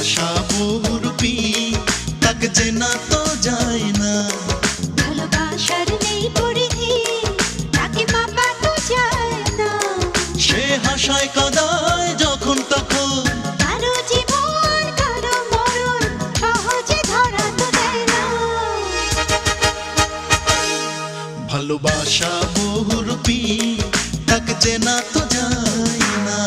ভালোবাসা বহুরূপী, তাকে চেনা তো যায় না। ভালোবাসার নেই পরিধি, তাকে মাপা তো যায় না। সে হাসায় কাঁদায় যখন তখন, কারো জীবন কারো মরণ সহজে ধরা তো দেয় না। ভালোবাসা বহুরূপী, তাকে চেনা তো যায় না।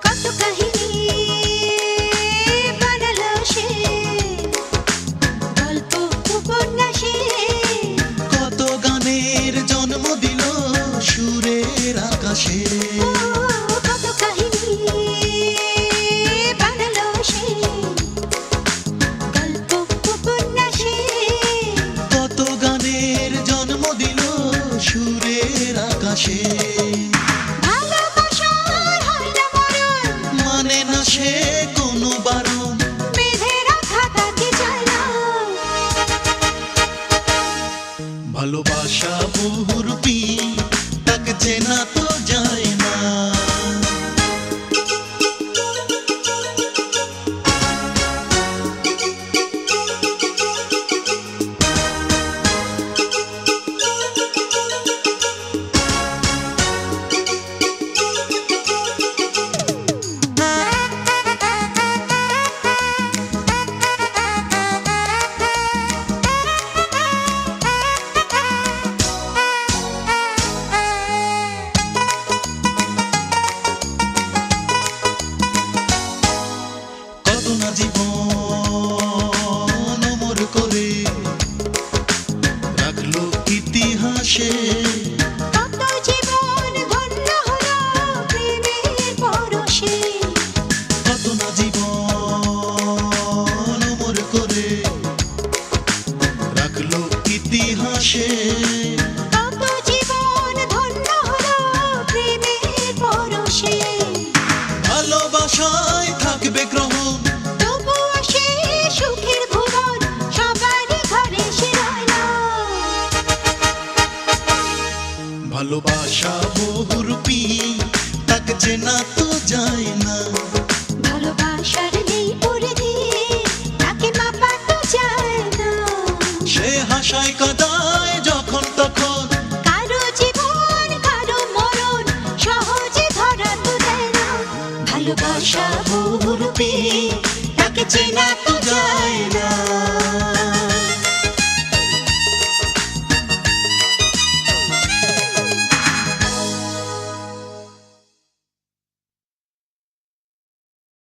কত কাহিনী বানালো সে, গল্প উপন্যাসে। কত গানের জন্ম দিল সুরের আকাশে। কত কাহিনী বানালো সে, গল্প উপন্যাসে। কত গানের জন্ম দিল সুরের আকাশে। ভালোবাসার হয় না মরণ, মানে না সে কোনো বারণ, বেঁধে রাখা তাকে চায় না। ভালোবাসা বহুরূপী, তাকে চেনা তো যায় না। কত না জীবন অমর করে রাখলো ইতিহাসে। কত জীবন ধন্য হলো প্রেমের পরশে। কত না জীবন অমর করে রাখলো ইতিহাসে। কত জীবন ধন্য হলো প্রেমের পরশে। ভালোবাসায় থাকবে গ্রহণ, তবুও সে সুখের ভুবন সবারই ঘরে সে রয় না। ভালোবাসা বহুরূপী, তাকে চেনা তো যায় না। ভালোবাসার নেই পরিধি, তাকে মাপা তো যায় না। সে হাসায় কাঁদায় যখন তখন, কারো জীবন কারো মরণ সহজে ধরা তো দেয় না। ভালোবাসা বহুরূপী, তাকে চেনা তো যায় না।